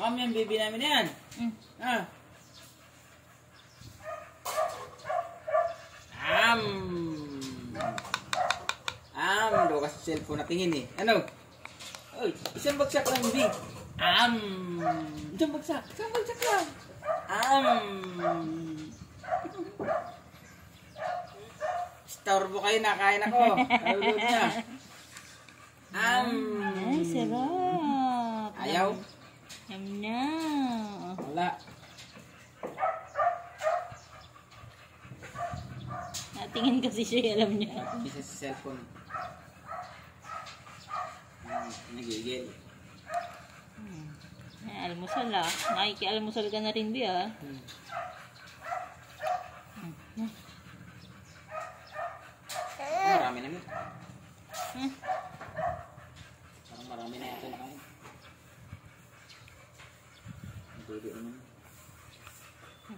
Am yan, baby namin yan. Ah. Daw kasi cellphone na tingin eh. Ano? Uy, isang bagsak lang, baby. Isang bagsak lang. Storbo kayo, nakain ako. Nalulog niya. Ay, sarap. Ayaw? Yum na. Wala. Natingin kasi siya, alam niya. Natingin siya sa cellphone. Nagigil. Almusal ah. Nakiki-almusal ka na rin, Bi ah. Marami naman. Parang marami na ito nakain. Hindi naman.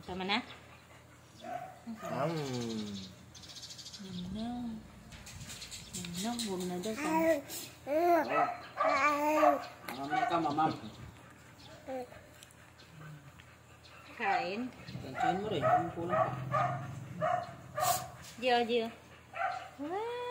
Tama na? Yun na. Huwag na daw. Marami ka, mamam. Kain? Tansahin mo rin, kung kulang pa. Gio. Wow!